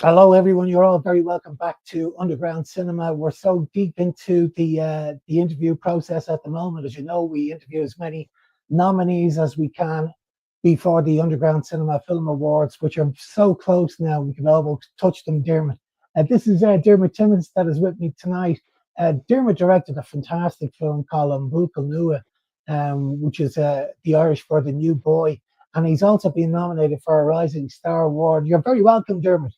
Hello, everyone. You're all very welcome back to Underground Cinema. We're so deep into the interview process at the moment. As you know, we interview as many nominees as we can before the Underground Cinema Film Awards, which are so close now. We can almost touch them, Dermot. This is Diarmuid Timmons that is with me tonight. Dermot directed a fantastic film called An Buachaill Nua, which is the Irish for the new boy, and he's also been nominated for a Rising Star Award. You're very welcome, Dermot.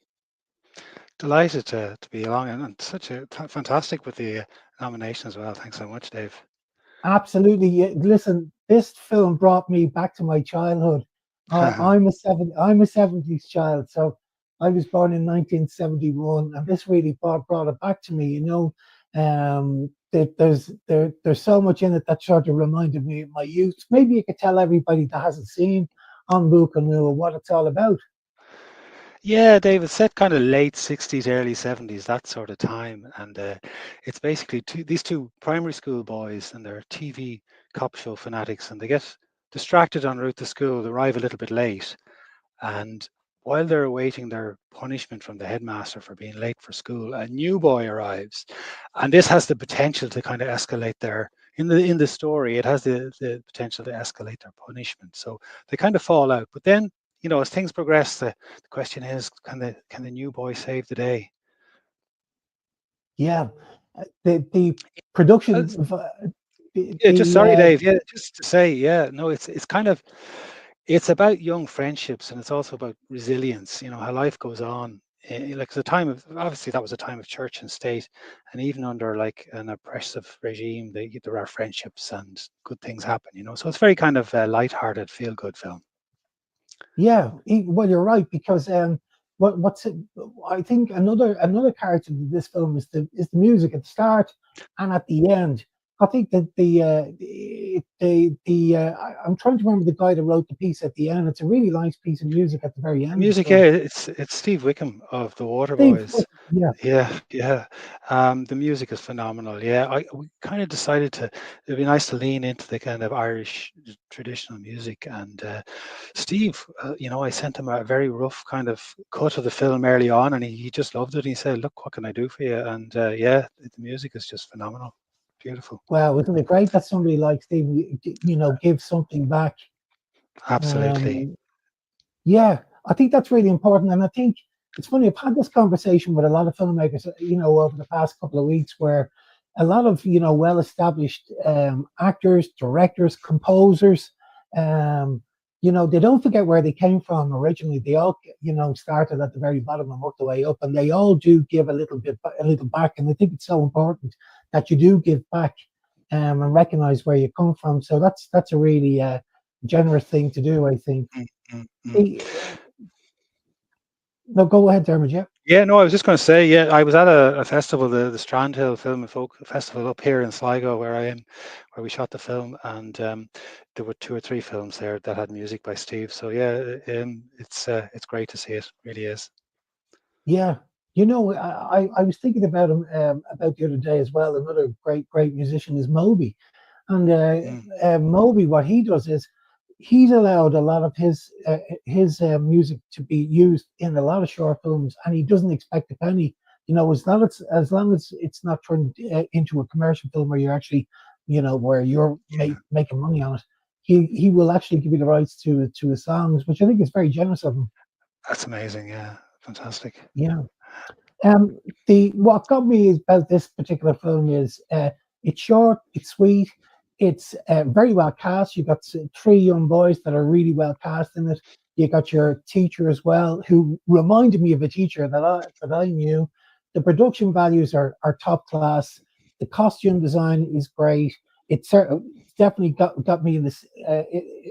Delighted to be along and such a fantastic with the nomination as well. Thanks so much, Dave. Absolutely. Yeah, listen, this film brought me back to my childhood. I'm a 70s child, so I was born in 1971, and this really brought it back to me. There's so much in it that sort of reminded me of my youth. Maybe you could tell everybody that hasn't seen On Buachaill Nua what it's all about. Yeah, Dave, it's set kind of late 60s, early 70s, that sort of time. And it's basically these two primary school boys and they're TV cop show fanatics and they get distracted en route to school, they arrive a little bit late. And while they're awaiting their punishment from the headmaster for being late for school, a new boy arrives. And this has the potential to kind of escalate in the story, it has the potential to escalate their punishment. So they kind of fall out. But then, as things progress, the question is, can the new boy save the day? Yeah, the production, As- yeah, just the sorry, Dave. Yeah, just to say, yeah, no, it's kind of it's about young friendships and it's also about resilience, how life goes on. Like the time of obviously that was a time of church and state, and even under like an oppressive regime, there are friendships and good things happen. So it's very kind of light-hearted, feel-good film. Yeah, well, you're right because what's it, I think another character in this film is the music at the start and at the end. I think that I'm trying to remember the guy that wrote the piece at the end. It's a really nice piece of music at the very The end of the music, yeah, film. it's Steve Wickham of the Steve, Waterboys. yeah, Yeah, yeah. The music is phenomenal. Yeah, we kind of decided it'd be nice to lean into the kind of Irish traditional music. And Steve, I sent him a very rough kind of cut of the film early on, and he just loved it. He said, "Look, what can I do for you?" And yeah, the music is just phenomenal, beautiful. wow, isn't it great that somebody like Steve, gives something back? Absolutely. Um, Yeah, I think that's really important. And I think it's funny, I've had this conversation with a lot of filmmakers, over the past couple of weeks where a lot of, well established actors, directors, composers, they don't forget where they came from originally. They all, started at the very bottom and worked their way up, and they all do give a little back. And I think it's so important that you do give back and recognize where you come from. So that's a really generous thing to do, I think. Mm, mm, mm. Hey, no, go ahead, Dermot. Yeah. Yeah, no, I was just going to say, yeah, I was at a festival, the Strandhill Film and Folk Festival up here in Sligo, where I am, where we shot the film, and there were two or three films there that had music by Steve. So yeah, it's great to see it. Really is. Yeah. I was thinking about him about the other day as well. Another great musician is Moby. And Mm, Moby, what he does is he's allowed a lot of his music to be used in a lot of short films, and he doesn't expect a penny. As long as it's not turned into a commercial film where you're actually, where you're yeah, making money on it. He will actually give you the rights to his songs, which I think is very generous of him. that's amazing. Yeah, fantastic. Yeah. Um, the what got me about this particular film is it's short, it's sweet, it's very well cast. You got three young boys that are really well cast in it. You got your teacher as well, who reminded me of a teacher that I knew. The production values are top class. The costume design is great. It's definitely got me in this.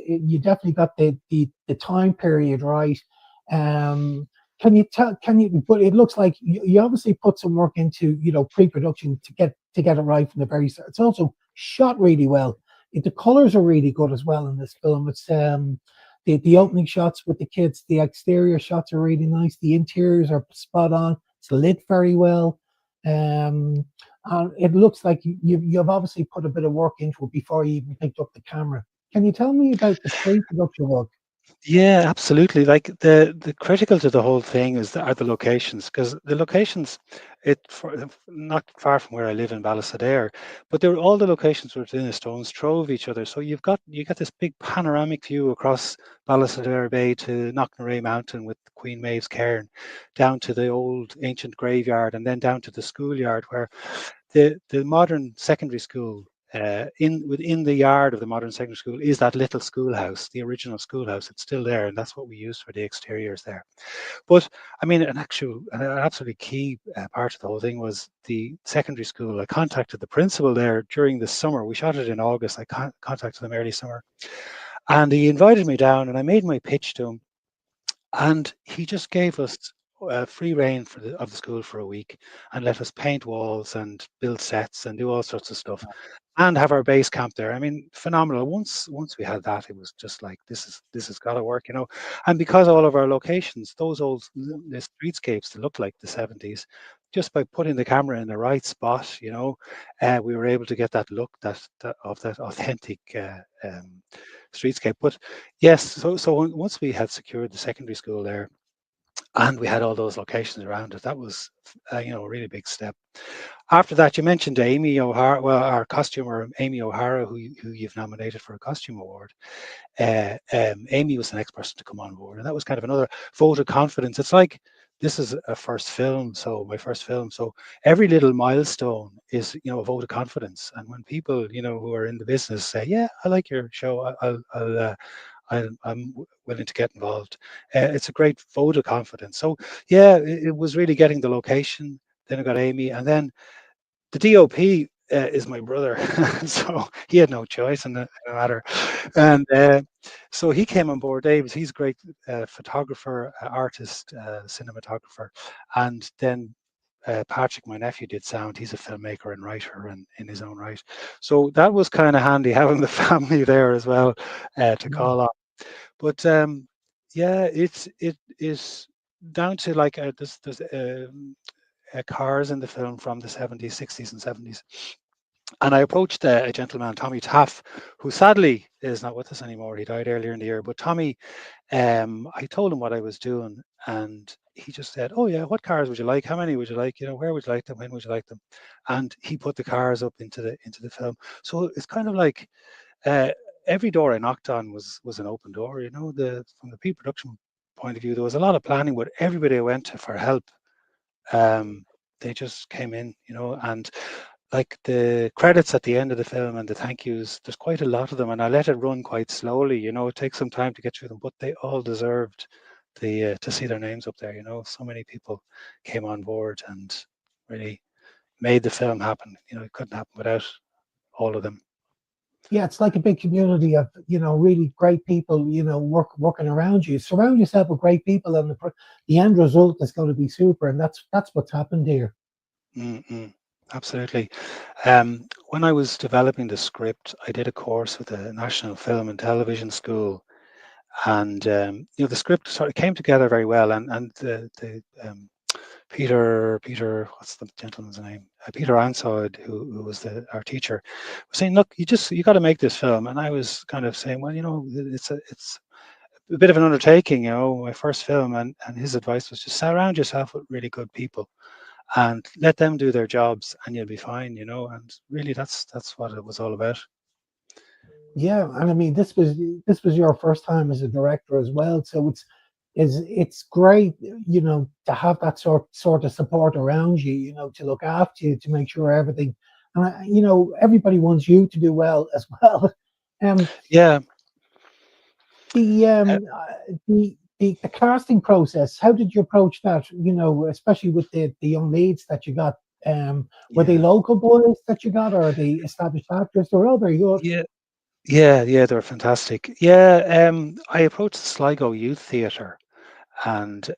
You definitely got the time period right. Um, can you tell? Can you? But it looks like you obviously put some work into pre-production to get it right from the very start. It's also shot really well. The colors are really good as well in this film. It's the Mm. opening shots with the kids. The exterior shots are really nice. The interiors are spot on. It's lit very well. Um, and it looks like you've obviously put a bit of work into it before you even picked up the camera. Can you tell me about the pre-production work? Yeah, absolutely. Like the critical to the whole thing are the locations, because the locations, not far from where I live in Ballysadare, but all the locations were within a stone's throw of each other. So you got this big panoramic view across Ballysadare Bay to Knocknarea Mountain with Queen Maeve's Cairn, down to the old ancient graveyard, and then down to the schoolyard where the modern secondary school, in within the yard of the modern secondary school, is that little schoolhouse, the original schoolhouse. It's still there, and that's what we use for the exteriors there. But I mean, an absolutely key part of the whole thing was the secondary school. I contacted the principal there during the summer. We shot it in August. I contacted them early summer, and he invited me down, and I made my pitch to him, and he just gave us free reign of the school for a week, and let us paint walls and build sets and do all sorts of stuff, and have our base camp there. I mean, phenomenal. Once we had that, it was just like, this has got to work, you know. And because all of our locations, those old the streetscapes that look like the 70s, just by putting the camera in the right spot, you know, we were able to get that look that of that authentic streetscape. But yes, once we had secured the secondary school there, and we had all those locations around it, that was a really big step. After that, you mentioned Amy O'Hara, well, our costumer Amy O'Hara, who you've nominated for a costume award. Amy was the next person to come on board, and that was kind of another vote of confidence. It's like, this is a first film, so my first film, so every little milestone is, a vote of confidence. And when people, who are in the business say, "Yeah, I like your show. I'm willing to get involved," it's a great vote of confidence. So yeah, it was really getting the location. Then I got Amy, and then the DOP is my brother, so he had no choice in the matter. And so he came on board. He's a great photographer, artist, cinematographer. And then Patrick, my nephew, did sound. He's a filmmaker and writer in his own right. So that was kind of handy having the family there as well to Yeah. call on. But yeah, it is down to like there's cars in the film from the 70s, 60s, and 70s. And I approached a gentleman, Tommy Taff, who sadly is not with us anymore. He died earlier in the year. But Tommy, I told him what I was doing, and he just said, "Oh yeah, what cars would you like? How many would you like? Where would you like them? When would you like them?" And he put the cars up into the film. So it's kind of like, uh, every door I knocked on was an open door. From the pre-production point of view, there was a lot of planning, but everybody I went to for help, um, they just came in, and like the credits at the end of the film and the thank yous, there's quite a lot of them, and I let it run quite slowly. It takes some time to get through them, but they all deserved to see their names up there. So many people came on board and really made the film happen. It couldn't happen without all of them. Yeah, it's like a big community of really great people, working around you. Surround yourself with great people, and the end result is going to be super. And that's what's happened here. Mm-mm. Absolutely. When I was developing the script, I did a course with the National Film and Television School, and the script sort of came together very well. And the Peter, what's the gentleman's name? Peter Ansod, who was our teacher, was saying, "Look, you got to make this film." And I was kind of saying, "Well, it's a bit of an undertaking, my first film." And his advice was, just surround yourself with really good people and let them do their jobs, and you'll be fine. And really, that's what it was all about. Yeah, and I mean, this was your first time as a director as well, so it's great, to have that sort of support around you, to look after you, to make sure everything, and everybody wants you to do well as well. Um, Yeah. the uh, the casting process, how did you approach that? Especially with the young leads that you got. Were they yeah. local boys that you got, or are they established actors? They were all very good. Yeah. Yeah, they were fantastic. Yeah, I approached the Sligo Youth Theatre, and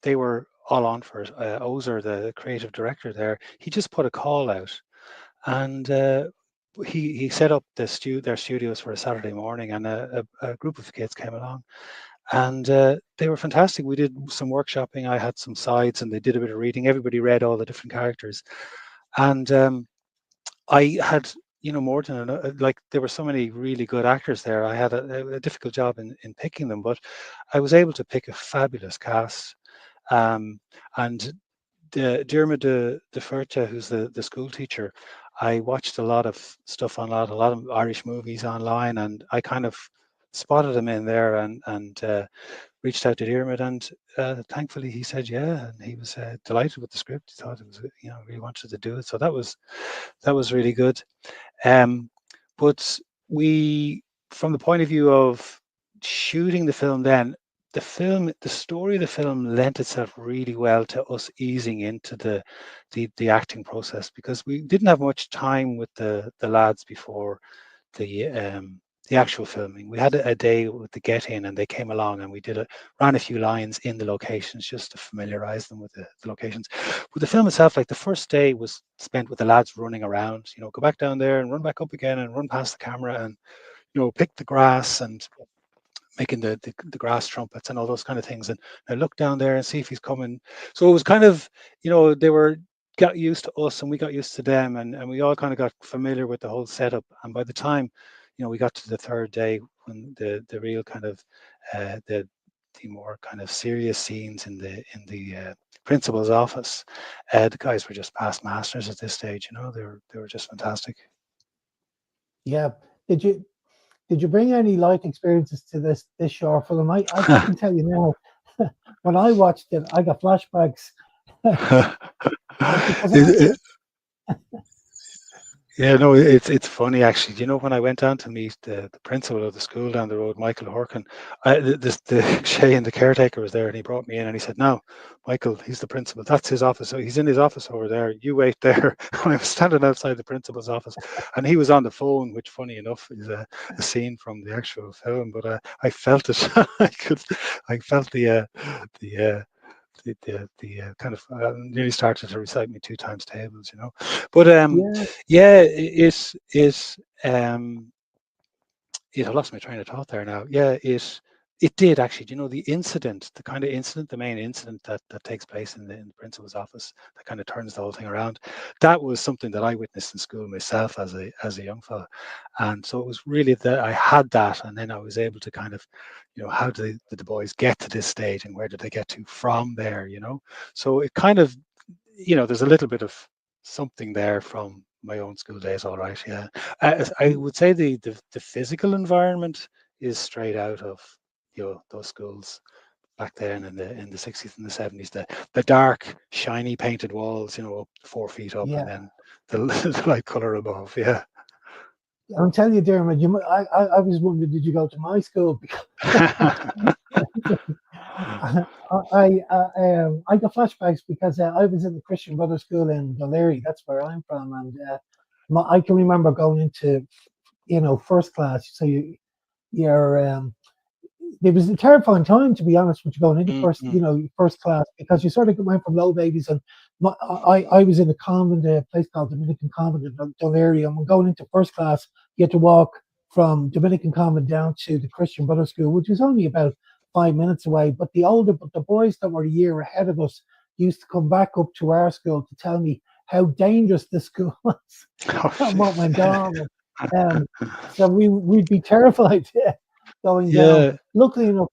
they were all on for it. Ozer, the creative director there, he just put a call out, and he set up their studios for a Saturday morning, and a group of kids came along, and they were fantastic. We did some workshopping. I had some sides, and they did a bit of reading. Everybody read all the different characters, and I had more than like there were so many really good actors there. I had a difficult job in picking them, but I was able to pick a fabulous cast. Um, and Diarmuid de who's the school teacher, I watched a lot of stuff on a lot of Irish movies online, and I kind of spotted him in there and reached out to Diarmuid, and thankfully he said yeah, and he was delighted with the script. He thought it was, really wanted to do it, so that was really good. Um, but we, from the point of view of shooting the film, then the story of the film lent itself really well to us easing into the acting process, because we didn't have much time with the lads before the um, the actual filming. We had a day with the get in, and they came along, and we ran a few lines in the locations just to familiarize them with the locations. But the film itself, like the first day, was spent with the lads running around. Go back down there and run back up again, and run past the camera, and pick the grass, and making the grass trumpets and all those kind of things, and I look down there and see if he's coming. So it was kind of, they got used to us, and we got used to them, and we all kind of got familiar with the whole setup. And by the time we got to the third day, when the real kind of the more kind of serious scenes in the principal's office, the guys were just past masters at this stage. They were just fantastic. Yeah. Did you did you bring any light experiences to this short film? I can tell you now, when I watched it, I got flashbacks because It- Yeah, no, it's funny actually. Do you know when I went down to meet the principal of the school down the road, Michael Horkin, the Shay and the caretaker was there, and he brought me in, and he said, "Now, Michael, he's the principal. That's his office. So he's in his office over there. You wait there." And I was standing outside the principal's office, and he was on the phone, which, funny enough, is a scene from the actual film. But I felt it. I felt the kind of nearly started to recite me two times tables. But yeah, yeah, um, I lost my train of thought there now. Yeah, it did actually. The incident, the kind of incident, the main incident that takes place in the principal's office, that kind of turns the whole thing around. That was something that I witnessed in school myself as a young fella, and so it was really that I had that, and then I was able to kind of, how did the boys get to this stage, and where did they get to from there? So it kind of, there's a little bit of something there from my own school days, all right. Yeah, I would say the physical environment is straight out of those schools back then in the 60s and the 70s. The dark, shiny painted walls, up 4 feet up, and yeah. then the, the light color above. Yeah. I'm telling you, Dermot, I was wondering, did you go to my school? I got flashbacks because I was in the Christian Brothers School in Dunleary. That's where I'm from, and I can remember going into first class. So you're it was a terrifying time, to be honest, when you're going into Mm-mm. first class, because you sort of went from low babies. And I was in a convent, a place called Dominican Convent in Dunleary, and when going into first class, you had to walk from Dominican Convent down to the Christian Brothers School, which was only about 5 minutes away. But the boys that were a year ahead of us used to come back up to our school to tell me how dangerous the school was Oh, and what jeez. went on. Um, so we'd be terrified going down. Yeah. Luckily enough,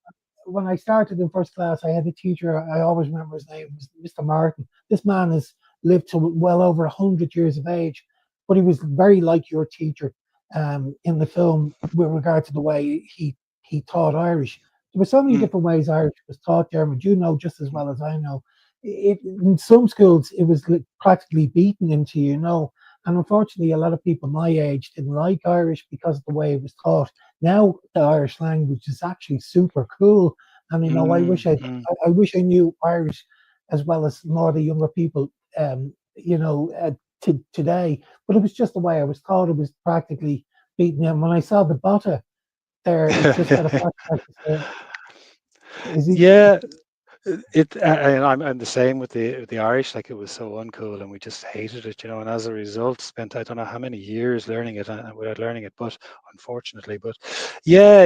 when I started in first class, I had a teacher. I always remember his name was Mr. Martin. This man has lived to well over 100 years of age, but he was very like your teacher in the film with regard to the way he taught Irish. There were so many Mm, different ways Irish was taught there, but you know just as well as I know. In some schools, it was practically beaten into and unfortunately, a lot of people my age didn't like Irish because of the way it was taught. Now the Irish language is actually super cool, and I mm, wish mm. I wish I knew Irish as well as more of the younger people, today. But it was just the way I was taught. It was practically beaten. And when I saw the botta there, it just got a flashback. Is it? Yeah, and I'm the same with the Irish. Like, it was so uncool, and we just hated it. And as a result, spent I don't know how many years learning it without learning it, but unfortunately. But yeah,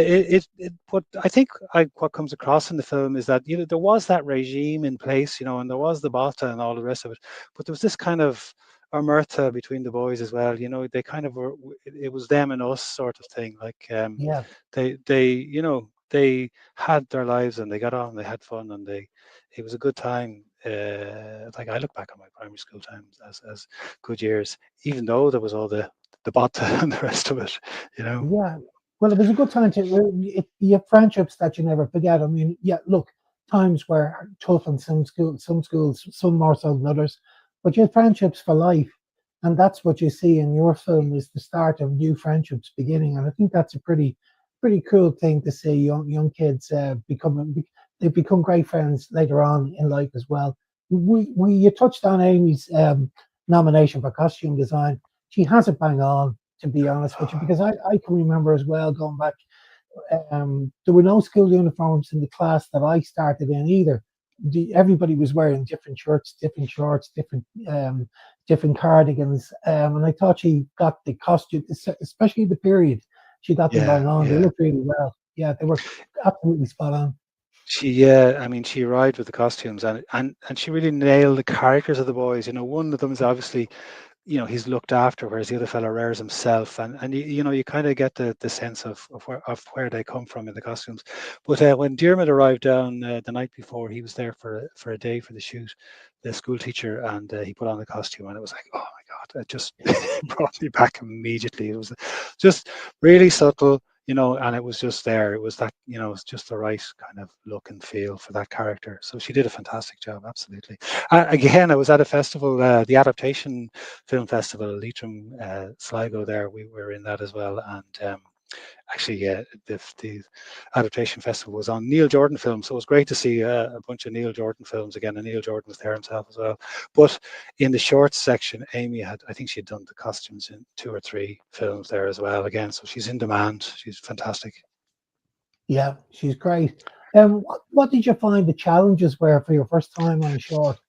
but I think what comes across in the film is that there was that regime in place, and there was the Bata and all the rest of it, but there was this kind of omerta between the boys as well. They kind of were. It was them and us sort of thing. Like Yeah, they had their lives and they got on. They had fun and it was a good time. Like I look back on my primary school times as good years, even though there was all the bot and the rest of it. You know. yeah. Well, it was a good time to. You have friendships that you never forget. I mean, yeah. Look, times were tough in some schools, some more so than others, but you have friendships for life, and that's what you see in your film is the start of new friendships beginning. And I think that's a pretty cool thing to see young kids they become great friends later on in life as well. We you touched on Amy's nomination for costume design. She has it bang on, to be honest with you, because I can remember as well going back. There were no school uniforms in the class that I started in either. Everybody was wearing different shirts, different shorts, different cardigans, and I thought she got the costume, especially the period. She got them Yeah, bang on. They yeah. looked really well. Yeah, they were absolutely spot on. Yeah, I mean, she arrived with the costumes and she really nailed the characters of the boys. One of them is obviously he's looked after, whereas the other fellow wears himself, and you kind of get the sense of where they come from in the costumes. But when Diarmuid arrived down the night before, he was there for a day for the shoot, the school teacher, and he put on the costume, and it was like, oh my god, it just brought me back immediately. It was just really subtle. And it was just there. It was that, it's just the right kind of look and feel for that character. So she did a fantastic job, absolutely. Again, I was at a festival, the adaptation film festival, Leitrim, Sligo. There, we were in that as well, and actually, the adaptation festival was on Neil Jordan films, so it was great to see a bunch of Neil Jordan films again. And Neil Jordan was there himself as well. But in the shorts section, Amy I think she had done the costumes in 2 or 3 films there as well. Again, so she's in demand. She's fantastic. Yeah, she's great. What did you find the challenges were for your first time on a short?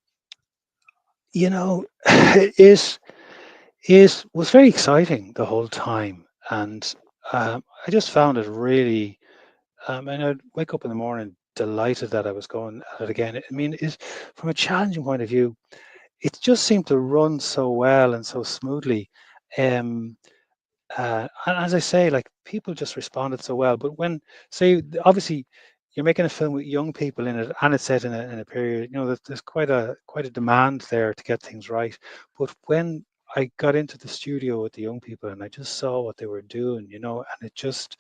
It it was very exciting the whole time, and I just found it really. And I'd wake up in the morning delighted that I was going at it again. I mean, from a challenging point of view, it just seemed to run so well and so smoothly. Um, and as I say, like people just responded so well. But when, say, obviously, you're making a film with young people in it, and it's set in a period, there's quite a demand there to get things right. But when I got into the studio with the young people and I just saw what they were doing, and it just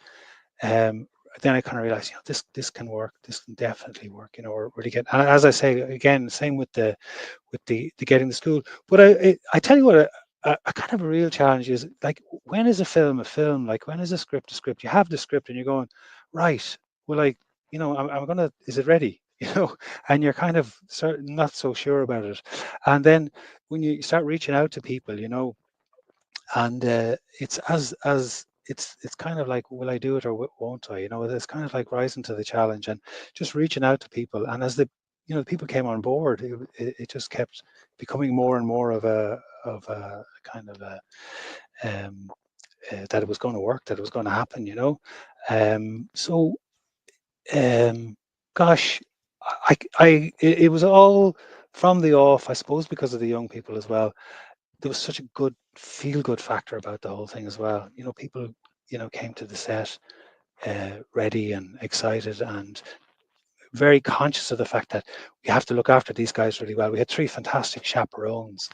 um, then I kind of realized, this can work. This can definitely work. Or really get. And as I say again, same with the getting the school. But I tell you what, a kind of a real challenge is like, when is a film a film? Like, when is a script a script? You have the script and you're going, right. Well, like, I'm gonna. Is it ready? And you're kind of not so sure about it. And then when you start reaching out to people, and it's as it's kind of like, will I do it or won't I? It's kind of like rising to the challenge and just reaching out to people. And as the people came on board, it just kept becoming more and more of a kind of a um, that it was going to work, that it was going to happen. So um, gosh, it was all from the off, I suppose, because of the young people as well. There was such a good feel good factor about the whole thing as well. People, came to the set ready and excited and very conscious of the fact that we have to look after these guys really well. We had 3 fantastic chaperones,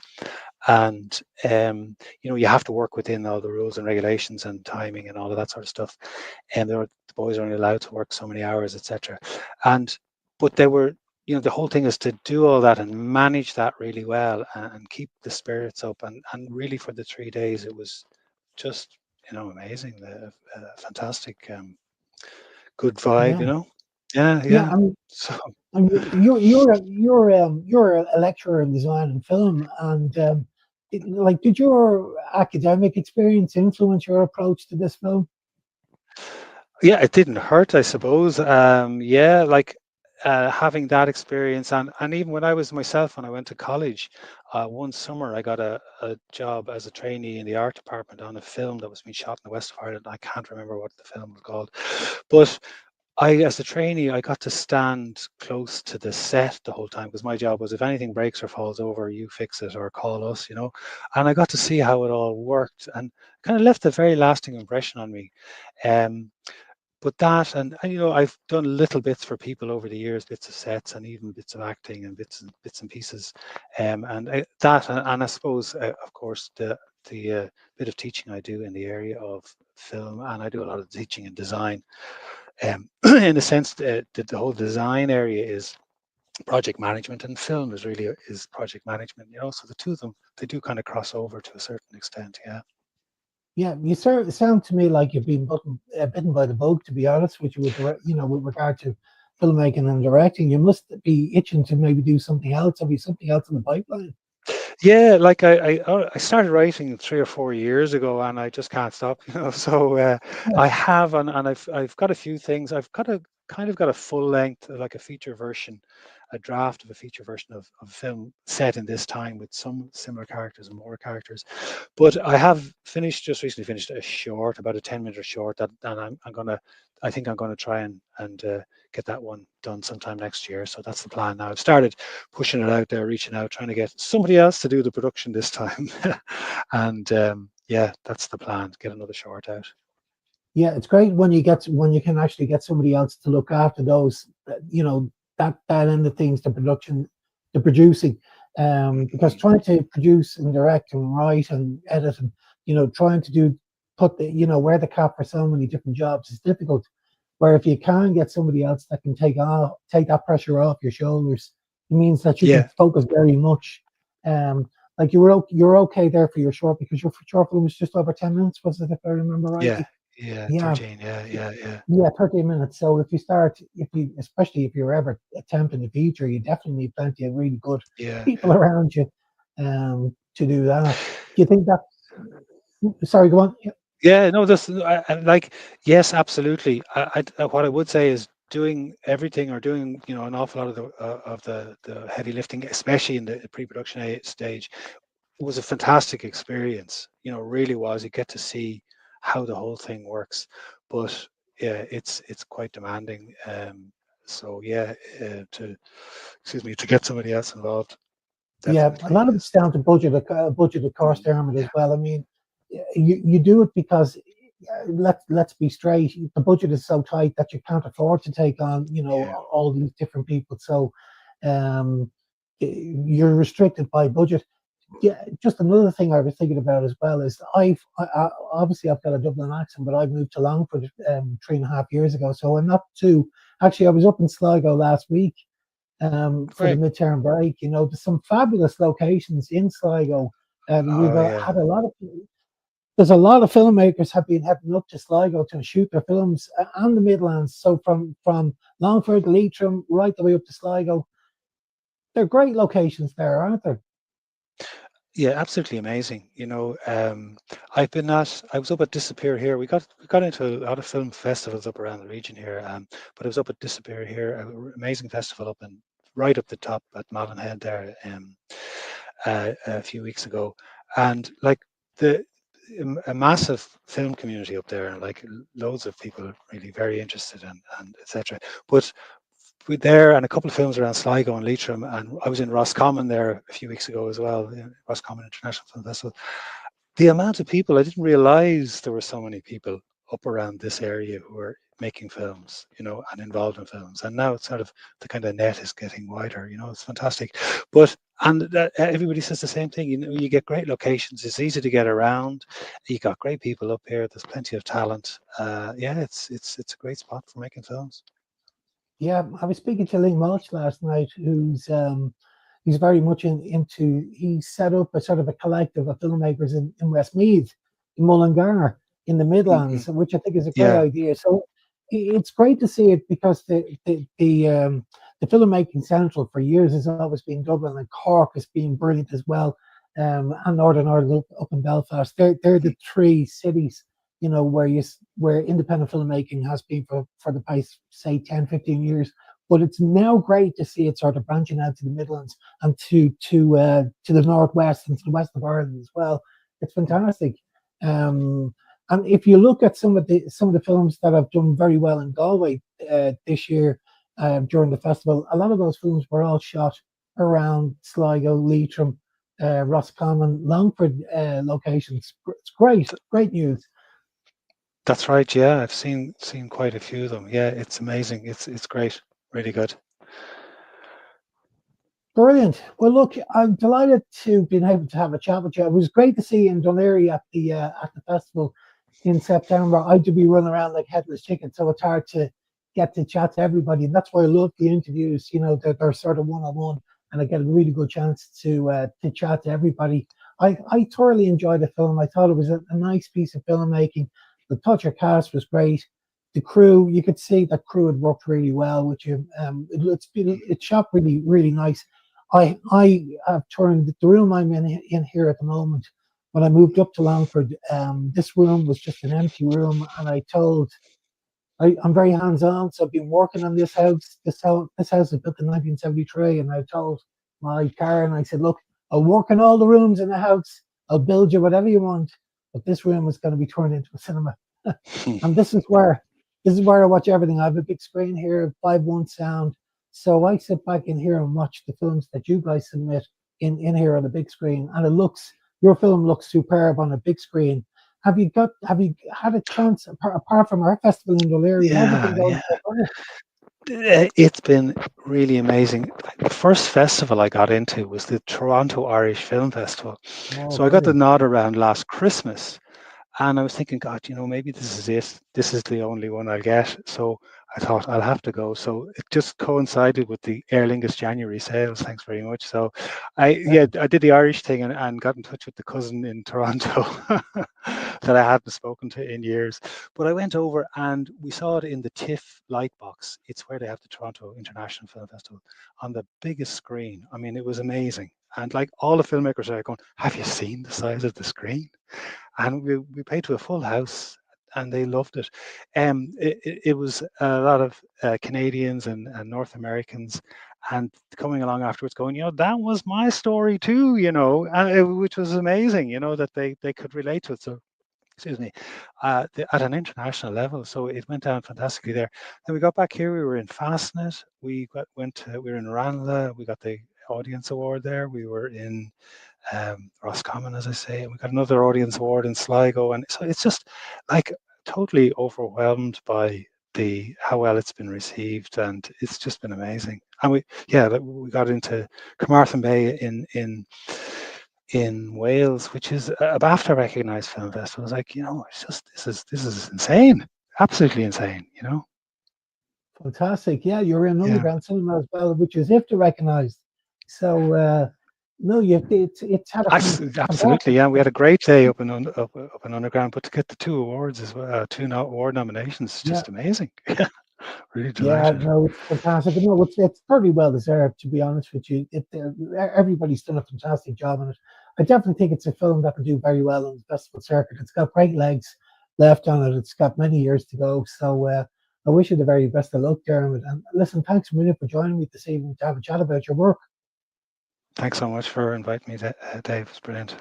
and you have to work within all the rules and regulations and timing and all of that sort of stuff. And the boys are only allowed to work so many hours, etc. And but they were, the whole thing is to do all that and manage that really well and keep the spirits up. And really, for the 3 days, it was just amazing. The fantastic, good vibe. Yeah, Yeah, yeah. yeah. So You're a lecturer in design and film, and like, did your academic experience influence your approach to this film? yeah, it didn't hurt, I suppose. Yeah, like having that experience, and even when I was myself, when I went to college, one summer I got a job as a trainee in the art department on a film that was being shot in the west of Ireland. I can't remember what the film was called, but as a trainee, I got to stand close to the set the whole time because my job was if anything breaks or falls over, you fix it or call us, you know. And I got to see how it all worked and kind of left a very lasting impression on me. Um, but that and you know I've done little bits for people over the years, bits of sets and even bits of acting and bits and pieces, and that and I suppose of course the bit of teaching I do in the area of film, and I do a lot of teaching and design. In a sense, the whole design area is project management, and film is really is project management. You know, so the two of them they do kind of cross over to a certain extent. Yeah. Yeah, you sound to me like you've been bitten by the bug. To be honest with you, with regard to filmmaking and directing, you must be itching to maybe do something else. Have you something else in the pipeline? Yeah, like I started writing 3 or 4 years ago, and I just can't stop. You know, so Yeah, I have, and I've got a few things. I've got a kind of got a full length, like a feature version, a draft of a feature version of film set in this time with some similar characters and more characters. But I have just recently finished a short, about a 10 minute short that, and I'm gonna, I think I'm gonna try and get that one done sometime next year. So that's the plan now. I've started pushing it out there, reaching out, trying to get somebody else to do the production this time. And yeah, that's the plan. Get another short out. yeah, it's great when you can actually get somebody else to look after those, that end of things, the production, the producing, because Mm. trying to produce and direct and write and edit and trying to put the wear the cap for so many different jobs is difficult. Where if you can get somebody else that can take that pressure off your shoulders, it means that you can Yeah, focus very much. Like you're okay there for your short because your short film was just over 10 minutes, was it, if I remember yeah, rightly? yeah. Yeah, 13. Yeah, yeah, yeah, yeah, 30 minutes. So especially if you're ever attempting a feature, you definitely need plenty of really good yeah. people around you, to do that. Do you think that? Sorry, go on. Yeah, Yeah, no, this like yes, absolutely. What I would say is doing everything or doing an awful lot of the heavy lifting, especially in the pre-production stage, was a fantastic experience. You know, really was. You get to see how the whole thing works, but yeah, it's quite demanding. So yeah, to excuse me, to get somebody else involved, yeah. A definitely lot of it's is. down to budget, of course, Mm, Dermot, as yeah, well. I mean, you do it because let's be straight. The budget is so tight that you can't afford to take on yeah, all these different people. So, um, you're restricted by budget. Yeah, just another thing I was thinking about as well is obviously I've got a Dublin accent, but I've moved to Longford 3.5 years ago, so I'm not too. Actually, I was up in Sligo last week for the great. midterm break. There's some fabulous locations in Sligo, and we've Oh yeah, had a lot of. There's a lot of filmmakers have been heading up to Sligo to shoot their films and the Midlands. So from Longford, Leitrim, right the way up to Sligo, they're great locations there, aren't they? yeah, absolutely amazing. I was up at Disappear Here. We got into a lot of film festivals up around the region here, but I was up at Disappear Here, amazing festival up and right up the top at Malin Head there, a few weeks ago, and like the a massive film community up there, and like loads of people really very interested and etc. But we there and a couple of films around Sligo and Leitrim, and I was in Roscommon there a few weeks ago as well, Roscommon International Film Festival. The amount of people, I didn't realize there were so many people up around this area who were making films, and involved in films. And now it's sort of the kind of net is getting wider, it's fantastic. But and everybody says the same thing. You get great locations. It's easy to get around. You got great people up here. There's plenty of talent. Yeah, it's a great spot for making films. Yeah, I was speaking to Lee Mulch last night, he's very much he set up a sort of a collective of filmmakers in Westmeath, in Mullingar, in the Hmm. Midlands, which I think is a great Yeah, idea. So it's great to see it because the filmmaking central for years has always been Dublin, and Cork has been brilliant as well, and Northern Ireland up in Belfast. They're the three cities where independent filmmaking has been for the past say 10, 15 years. But it's now great to see it sort of branching out to the Midlands and to the northwest and to the west of Ireland as well. It's fantastic. Um, and if you look at some of the films that have done very well in Galway, this year during the festival. A lot of those films were all shot around Sligo, Leitrim, Roscommon, Longford locations. It's great, great news. That's right. Yeah, I've seen quite a few of them. Yeah, it's amazing. It's great. Really good. Brilliant. Well, look, I'm delighted to been able to have a chat with you. It was great to see you in Dunleary at the festival in September. I do be running around like headless chicken, so it's hard to get to chat to everybody. And that's why I love the interviews. You know, they're sort of one on one, and I get a really good chance to chat to everybody. I thoroughly enjoyed the film. I thought it was a nice piece of filmmaking. The Toucher cast was great. The crew, you could see that crew had worked really well with you. It's shot really nice. I have turned the room I'm in here at the moment. When I moved up to Longford, this room was just an empty room, and I'm very hands on, so I've been working on this house. This house was built in 1973, and I told my Karen, I said, look, I'll work on all the rooms in the house. I'll build you whatever you want, but this room is going to be turned into a cinema. And this is where I watch everything. I have a big screen here, 5.1 sound. So I sit back in here and watch the films that you guys submit in here on the big screen. And your film looks superb on a big screen. Have you had a chance, apart from our festival in O'Leary, how's it been Yeah, going yeah. so far? It's been really amazing. The first festival I got into was the Toronto Irish Film Festival. Oh, So I got the brilliant. nod around last Christmas, and I was thinking, God, maybe this is it. This is the only one I'll get. So I thought I'll have to go. So it just coincided with the Aer Lingus January sales. Thanks very much. So Yeah. I did the Irish thing and got in touch with the cousin in Toronto that I hadn't spoken to in years. But I went over and we saw it in the TIFF Lightbox. It's where they have the Toronto International Film Festival on the biggest screen. I mean, it was amazing. And like all the filmmakers are going, have you seen the size of the screen? And we paid to a full house and they loved it. It was a lot of Canadians and North Americans and coming along afterwards going, that was my story too, which was amazing, that they could relate to it. So, excuse me, at an international level. So it went down fantastically there. Then we got back here, we were in Fastnet, we were in Ranelagh, we got the audience award there, we were in Roscommon, as I say, and we got another audience award in Sligo, and so it's just like totally overwhelmed by the how well it's been received, and it's just been amazing. And we got into Carmarthen Bay in Wales, which is a BAFTA recognised film festival. It's like it's just this is insane, absolutely insane. Fantastic. Yeah, you're in Yeah. underground cinema as well, which is IFTA recognized. So no, it's had a Absolutely, fantastic. yeah. We had a great day up in Underground, but to get the two awards as well, award nominations is Yeah. just amazing. Really Yeah, delighted. no, it's fantastic. No, it's pretty well deserved, to be honest with you. Everybody's done a fantastic job on it. I definitely think it's a film that will do very well on the festival circuit. It's got great legs left on it. It's got many years to go. So I wish you the very best of luck, Dermot. And listen, thanks a million for joining me this evening to have a chat about your work. Thanks so much for inviting me, Dave. It's brilliant.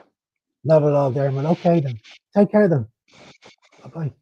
Not at all, Dermot. Okay, then. Take care then. Bye bye.